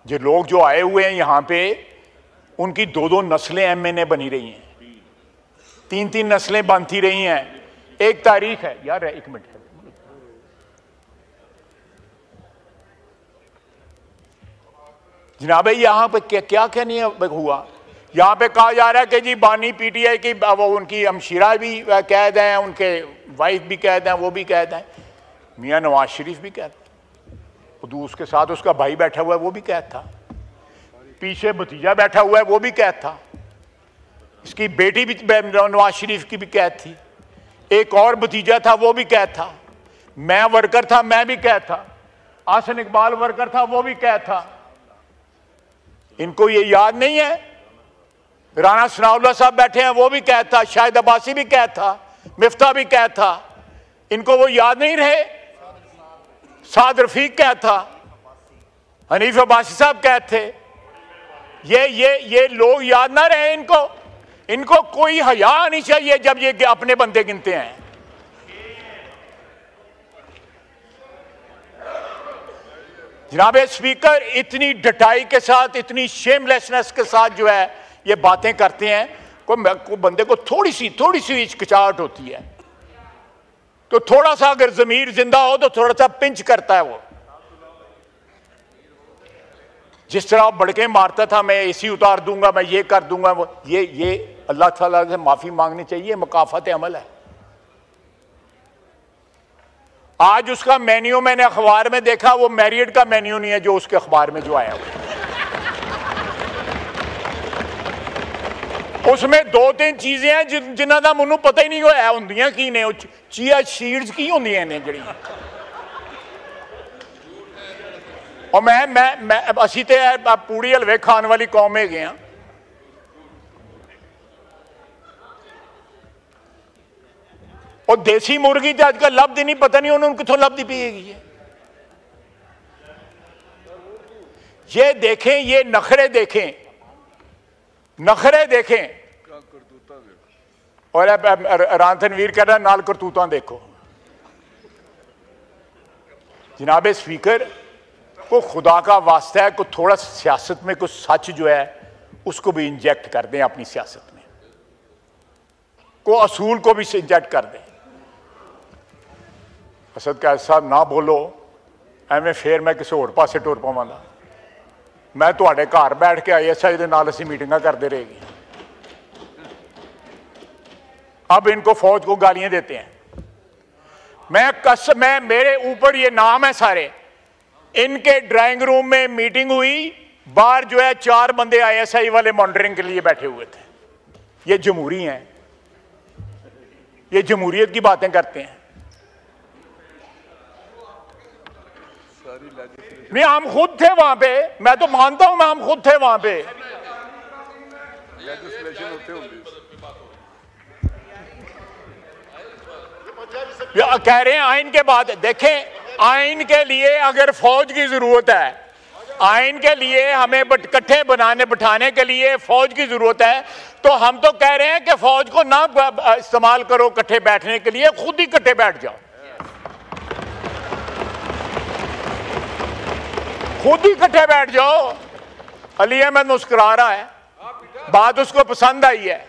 जो लोग जो आए हुए हैं यहाँ पे, उनकी 2-2 नस्लें MNA बनी रही हैं, 3-3 नस्लें बनती रही हैं। एक तारीख है यार, 1 मिनट, जनाब यहाँ पे क्या क्या नहीं हुआ। यहाँ पे कहा जा रहा है कि जी बानी PTI की वो उनकी हमशीरा भी कैद हैं, उनके वाइफ भी कैद हैं, वो भी कैद हैं, मियाँ नवाज शरीफ भी कैद, उसके साथ उसका भाई बैठा हुआ है वो भी कैद था, पीछे भतीजा बैठा हुआ है वो भी कैद था, इसकी बेटी भी नवाज शरीफ की भी कैद थी, एक और भतीजा था वो भी कैद था, मैं वर्कर था मैं भी कैद था, आसन इकबाल वर्कर था वो भी कैद था। इनको ये याद नहीं है? राना सनाउल्लाह साहब बैठे हैं वो भी कैद था, शाहिद अब्बासी भी कैद था, मिफ्ता भी कैद था, इनको वो याद नहीं रहे? साद रफीक कैद था, हनीफ अब्बासी साहब कैद थे, ये लोग याद ना रहे इनको? इनको कोई हया नहीं चाहिए जब ये अपने बंदे गिनते हैं। जनाब स्पीकर, इतनी डटाई के साथ, इतनी शेमलेसनेस के साथ जो है ये बातें करते हैं, को बंदे को थोड़ी सी हिचकिचाहट होती है, तो थोड़ा सा अगर जमीर जिंदा हो तो थोड़ा सा पिंच करता है वो। जिस तरह बड़के मारता था, मैं AC उतार दूंगा, मैं ये कर दूंगा, वो ये अल्लाह ताला से माफी मांगनी चाहिए, मुकाफत अमल है। आज उसका मेन्यू मैंने अखबार में देखा, वो मैरियट का मेन्यू नहीं है जो उसके अखबार में जो आया हुआ, उसमें 2-3 चीजें हैं जिन्हों का मैनू पता ही नहीं होया होंदियां की ने, चिया सीड्स की होंदियां ने जड़ी। और मैं असी ते पूड़ी हलवे खाने वाली कौम है गए। और देसी मुर्गी तो अजकल लभदी नहीं, पता नहीं उन्होंने कितों लभदी पिएगी। ये देखें, ये नखरे देखें, नखरे देखें। और रान तनवीर कह रहा नाल करतूतां देखो। जनाब स्पीकर, को खुदा का वास्ता है, को थोड़ा सियासत में कुछ सच जो है उसको भी इंजेक्ट कर दें अपनी सियासत में, को असूल को भी इंजेक्ट कर दें। असद कैद साहब ना बोलो एवं, फिर मैं किसी होर पासे टुर पावांगा। मैं तुहाडे घर बैठ के ISI दे नाल असीं मीटिंगां करते रहेगी। अब इनको फौज को गालियां देते हैं। मैं मेरे ऊपर ये नाम है सारे। इनके ड्राइंग रूम में मीटिंग हुई, बाहर जो है 4 बंदे ISI वाले मॉनिटरिंग के लिए बैठे हुए थे। ये जमहूरी हैं, ये जमहूरियत की बातें करते हैं। नहीं, हम खुद थे वहां पे, मैं तो मानता हूं, मैं हम खुद थे वहां पे। कह रहे हैं आइन के बाद। देखें, आइन के लिए अगर फौज की जरूरत है, आइन के लिए हमें इकट्ठे बिठाने के लिए फौज की जरूरत है, तो हम तो कह रहे हैं कि फौज को ना इस्तेमाल करो इकट्ठे बैठने के लिए, खुद ही इकट्ठे बैठ जाओ, खुद ही इकट्ठे बैठ जाओ। अली अहमद मुस्कुरा रहा है, बात उसको पसंद आई है।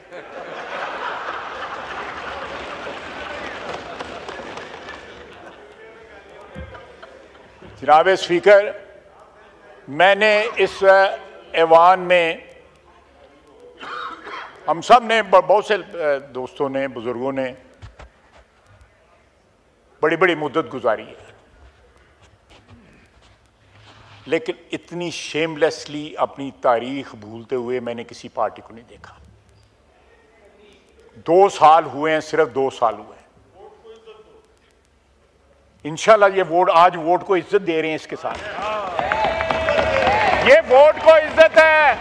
जनाब स्पीकर, मैंने इस ऐवान में हम सब ने, बहुत से दोस्तों ने, बुजुर्गों ने बड़ी बड़ी मुद्दत गुजारी है, लेकिन इतनी शेमलेसली अपनी तारीख भूलते हुए मैंने किसी पार्टी को नहीं देखा। 2 साल हुए हैं, सिर्फ 2 साल हुए हैं। इंशाल्लाह ये वोट, आज वोट को इज्जत दे रहे हैं इसके साथ, ये वोट को इज्जत है।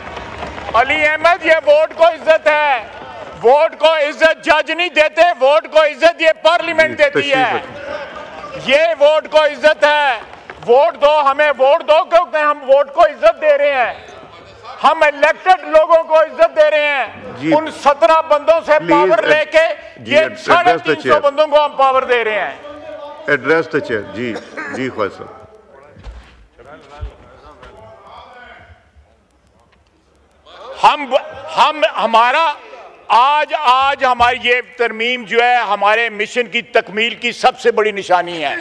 अली अहमद, ये वोट को इज्जत है। वोट को इज्जत जज नहीं देते, वोट को इज्जत ये पार्लियामेंट देती है। ये वोट को इज्जत है। वोट दो, हमें वोट दो, क्योंकि हम वोट को इज्जत दे रहे हैं। हम इलेक्टेड लोगों को इज्जत दे रहे हैं। उन 17 बंदों से पावर लेके ये 350 बंदों को हम पावर दे रहे हैं। Address the chair. जी ख्वाजा साहब। हमारा आज हमारी ये तरमीम जो है हमारे मिशन की तकमील की सबसे बड़ी निशानी है।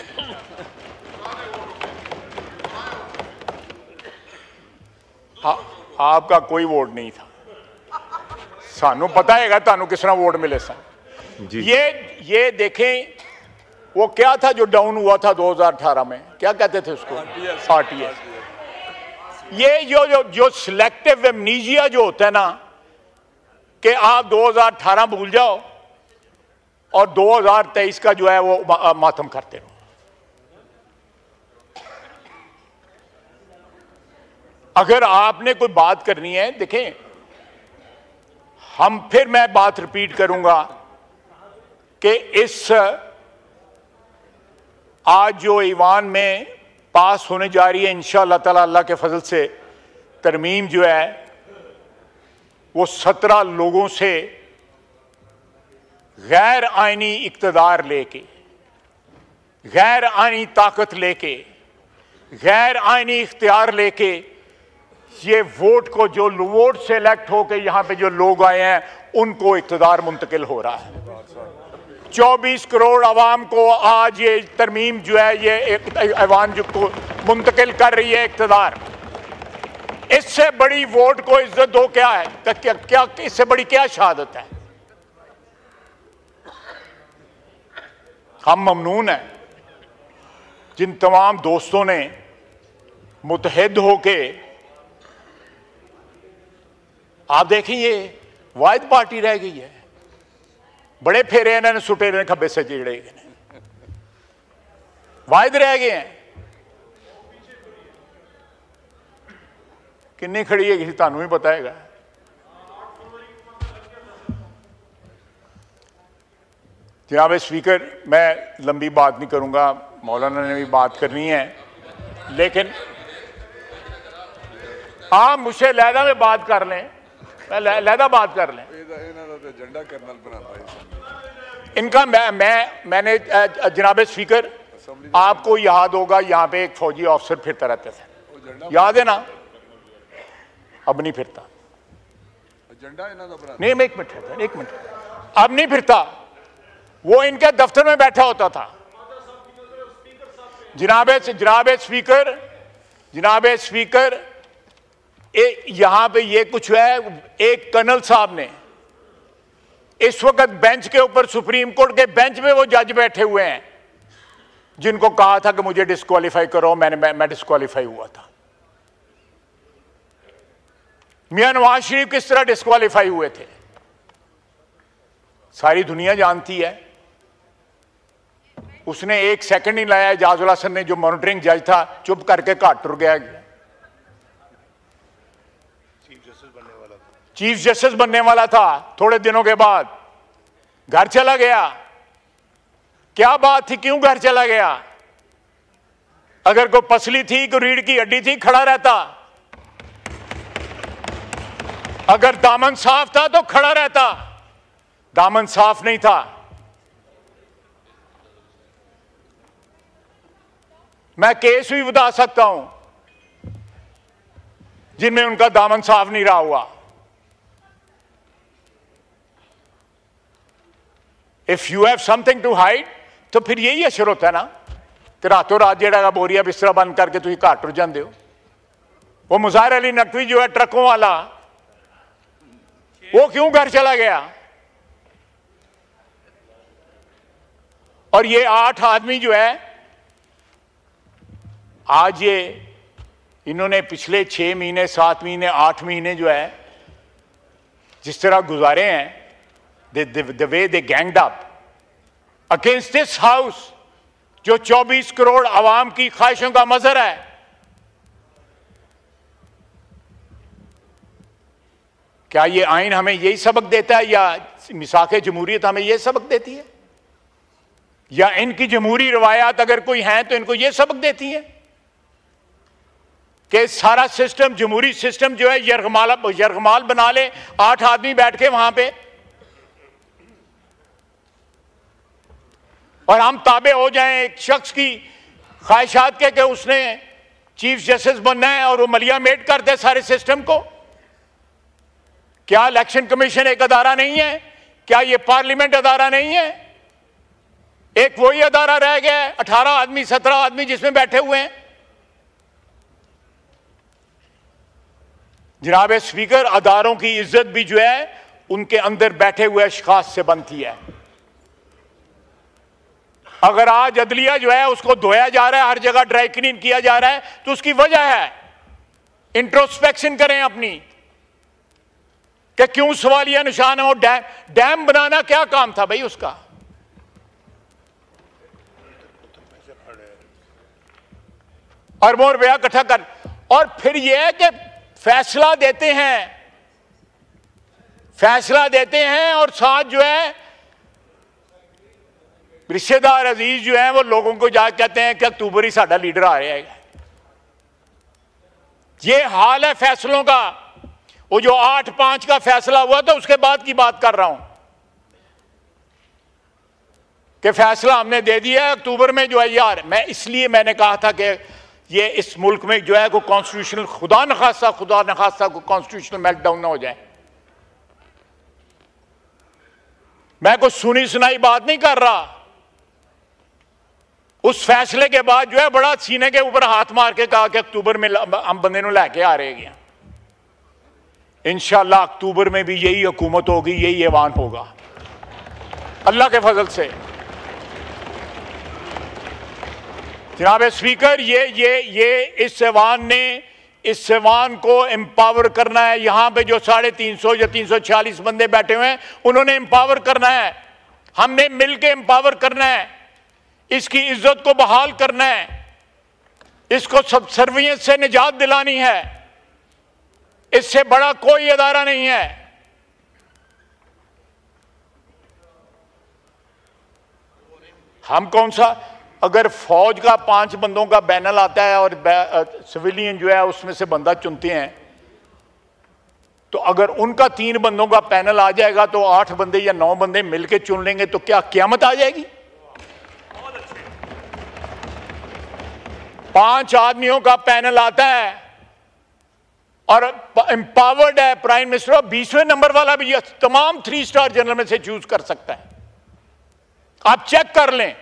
आपका कोई वोट नहीं था, सानू पता है तानू किस तरह वोट मिले सन। ये देखें वो क्या था जो डाउन हुआ था 2018 में, क्या कहते थे उसको, RTS। ये जो सिलेक्टिव एमनीजिया जो होता है ना कि आप 2018 भूल जाओ और 2023 का जो है वो मातम करते रहो। अगर आपने कोई बात करनी है, देखें फिर मैं बात रिपीट करूंगा कि इस आज जो ईवान में पास होने जा रही है इंशाअल्लाह ताला अल्लाह के फजल से तरमीम जो है वो 17 लोगों से गैर आईनी इक्तदार लेके, गैर आईनी ताकत लेके, गैर आईनी इख्तियार लेके ये वोट को जो वोट से इलेक्ट होके यहाँ पे जो लोग आए हैं उनको इक्तदार मुंतकिल हो रहा है। 24 करोड़ आवाम को आज ये तरमीम जो है ये ऐवान जो को मुंतकिल कर रही है इक्तदार। इससे बड़ी वोट को इज्जत दो क्या है, क्या इससे बड़ी क्या शहादत है। हम ममनून हैं जिन तमाम दोस्तों ने मुतहद होके, आप देखें ये वाहिद पार्टी रह गई है, बड़े फेरे इन्होंने सुटे ने खब्बे से जेड़े वाहिद रह गए हैं। किन्नी खड़ी है किसी तानू ही बताएगा। जनाब स्पीकर, मैं लंबी बात नहीं करूंगा, मौलाना ने भी बात करनी है, लेकिन आप मुझसे लहदा में बात कर लें, लहदा बात कर लें। इनका मैंने जनाब स्पीकर आपको याद होगा यहाँ पे एक फौजी ऑफिसर फिरता रहते थे, याद है ना? अब नहीं फिरता। नहीं, एक मिनट, अब नहीं फिरता। वो इनके दफ्तर में बैठा होता था। जनाब स्पीकर यहां पे ये कुछ है, एक कर्नल साहब ने इस वक्त बेंच के ऊपर, सुप्रीम कोर्ट के बेंच में वो जज बैठे हुए हैं जिनको कहा था कि मुझे डिस्क्वालीफाई करो, मैं डिस्क्वालीफाई हुआ था। मियां नवाज शरीफ किस तरह डिस्क्वालीफाई हुए थे सारी दुनिया जानती है। उसने एक सेकंड नहीं लाया, एजाजुल हसन ने जो मॉनिटरिंग जज था चुप करके घाट टुर गया। चीफ जस्टिस बनने वाला था, थोड़े दिनों के बाद घर चला गया। क्या बात थी, क्यों घर चला गया? अगर कोई पसली थी, कोई रीढ़ की हड्डी थी, खड़ा रहता। अगर दामन साफ था तो खड़ा रहता, दामन साफ नहीं था। मैं केस भी बता सकता हूं जिनमें उनका दामन साफ नहीं रहा हुआ। If you have something to hide तो फिर यही असर होता है ना कि रातों रात जेड़ा बोरिया बिस्तरा बंद करके तुम घर टुर जाते हो। वो मुज़ाहिर अली नकवी जो है ट्रकों वाला, वो क्यों घर चला गया? और ये 8 आदमी जो है आज ये इन्होंने पिछले 6 महीने, 7 महीने, 8 महीने जो है जिस तरह गुजारे हैं, the way they ganged up against this house जो 24 करोड़ आवाम की ख्वाहिशों का मजहर है। क्या ये आइन हमें यही सबक देता है, या मिसाक जमहूरियत हमें यह सबक देती है, या इनकी जमहूरी रवायात अगर कोई हैं तो इनको यह सबक देती है कि सारा सिस्टम, जमहूरी सिस्टम जो है यरगमाल बना ले 8 आदमी बैठ के वहां पे, और हम ताबे हो जाएं एक शख्स की ख्वाहिशात के कि उसने चीफ जस्टिस बनना है और वो मलिया मेट कर दे सारे सिस्टम को। क्या इलेक्शन कमीशन एक अदारा नहीं है? क्या ये पार्लियामेंट अदारा नहीं है? एक वही अदारा रह गया है, 18 आदमी 17 आदमी जिसमें बैठे हुए हैं। जनाब स्पीकर, अदारों की इज्जत भी जो है उनके अंदर बैठे हुए अशखास से बनती है। अगर आज अदलिया जो है उसको धोया जा रहा है, हर जगह ड्राई क्लीन किया जा रहा है, तो उसकी वजह है। इंट्रोस्पेक्शन करें अपनी कि क्यों सवालिया निशान हो। डैम बनाना क्या काम था भाई उसका? अरबों रुपया इकट्ठा कर, और फिर यह है कि फैसला देते हैं और साथ जो है रिश्तेदार अजीज जो है वो लोगों को जाकर कहते हैं कि अक्टूबर ही साडा लीडर आ रहा है। ये हाल है फैसलों का। वो जो 8-5 का फैसला हुआ था उसके बाद की बात कर रहा हूं कि फैसला हमने दे दिया है अक्टूबर में जो है। यार मैंने कहा था कि ये इस मुल्क में जो है को कॉन्स्टिट्यूशनल खुदा न खास्ता को कॉन्स्टिट्यूशनल मेल्टडाउन ना हो जाए। मैं कुछ सुनी सुनाई बात नहीं कर रहा। उस फैसले के बाद जो है बड़ा सीने के ऊपर हाथ मार के कहा कि अक्टूबर में हम बंदे नूं लैके आ रहे हैं। इंशाअल्लाह अक्टूबर में भी यही हुकूमत होगी, यही ऐवान होगा अल्लाह के फजल से। जनाब स्पीकर, ये इस ऐवान को एम्पावर करना है। यहां पे जो 350 या 346 बंदे बैठे हुए हैं उन्होंने एम्पावर करना है। हमने मिलकर एम्पावर करना है। इसकी इज्जत को बहाल करना है। इसको सबसर्वियंस से निजात दिलानी है। इससे बड़ा कोई अदारा नहीं है। हम कौन सा, अगर फौज का 5 बंदों का पैनल आता है और सिविलियन जो है उसमें से बंदा चुनते हैं, तो अगर उनका 3 बंदों का पैनल आ जाएगा तो 8 बंदे या 9 बंदे मिलकर चुन लेंगे तो क्या क़यामत आ जाएगी? 5 आदमियों का पैनल आता है और एम्पावर्ड है प्राइम मिनिस्टर, 20वें नंबर वाला भी तमाम 3 स्टार जनरल में से चूज कर सकता है। आप चेक कर लें।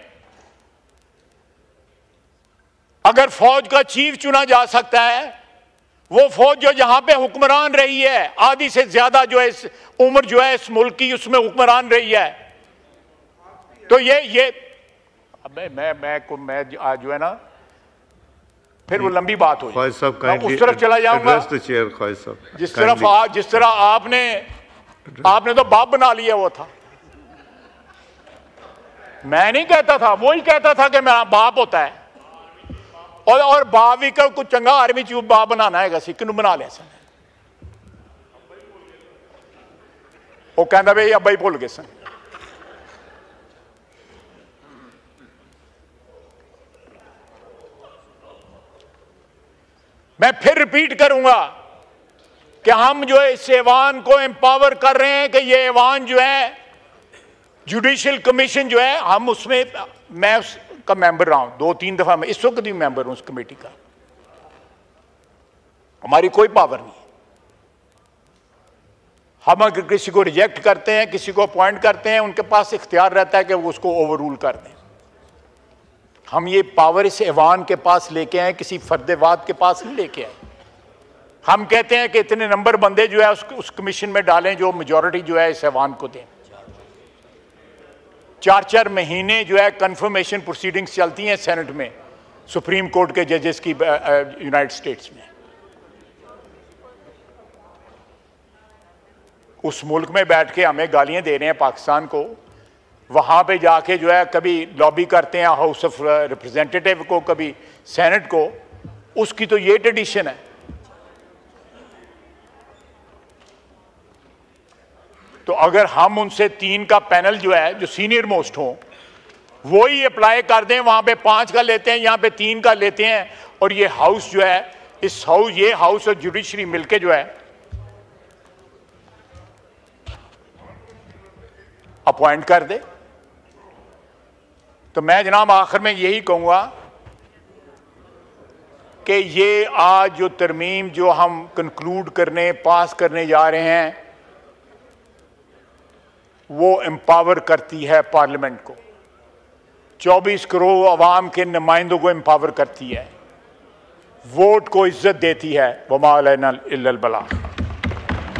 अगर फौज का चीफ चुना जा सकता है, वो फौज जो जहां पे हुक्मरान रही है, आधी से ज्यादा जो है इस उम्र जो है इस मुल्क की उसमें हुक्मरान रही है, तो ये मैं आज जो है ना फिर वो लंबी बात हो जाए। उस तरफ चला जाऊंगा जिस तरह आपने तो बाप बना लिया। वो था, मैं नहीं कहता था, वो ही कहता था कि मेरा बाप होता है। और बाप भी कुछ चंगा आर्मी चीफ बाप बनाना है, सिख नूं बना लिया। वो कहता भाई अब्बा ही भुल गए सन। मैं फिर रिपीट करूंगा कि हम जो है इस ऐवान को एम्पावर कर रहे हैं कि ये ऐवान जो है जुडिशियल कमीशन जो है, हम उसमें, मैं उसका मेंबर रहा हूं 2-3 दफा। मैं इस वक्त भी मेंबर हूं उस कमेटी का। हमारी कोई पावर नहीं। हम अगर किसी को रिजेक्ट करते हैं, किसी को अपॉइंट करते हैं, उनके पास इख्तियार रहता है कि वो उसको ओवर रूल कर दें। हम ये पावर इस ऐवान के पास लेके आए, किसी फर्देवाद के पास नहीं लेके आए। हम कहते हैं कि इतने नंबर बंदे जो है उस कमीशन में डालें जो मेजॉरिटी जो है इस ऐवान को दें। 4-4 महीने जो है कंफर्मेशन प्रोसीडिंग्स चलती हैं सेनेट में, सुप्रीम कोर्ट के जजेस की यूनाइटेड स्टेट्स में। उस मुल्क में बैठ के हमें गालियां दे रहे हैं पाकिस्तान को, वहां पे जाके जो है कभी लॉबी करते हैं हाउस ऑफ रिप्रेजेंटेटिव को, कभी सेनेट को। उसकी तो ये ट्रेडिशन है। तो अगर हम उनसे 3 का पैनल जो है जो सीनियर मोस्ट हो वो ही अप्लाई कर दें, वहां पे 5 का लेते हैं, यहां पे 3 का लेते हैं, और ये हाउस जो है ये हाउस और जुडिशरी मिलके जो है अपॉइंट कर दे, तो मैं जनाब आखिर में यही कहूंगा कि ये आज जो तरमीम जो हम कंक्लूड करने पास करने जा रहे हैं, वो एम्पावर करती है पार्लियामेंट को, 24 करोड़ अवाम के नुमाइंदों को एम्पावर करती है, वोट को इज्जत देती है। वमा अलैना इल्लल बलाग।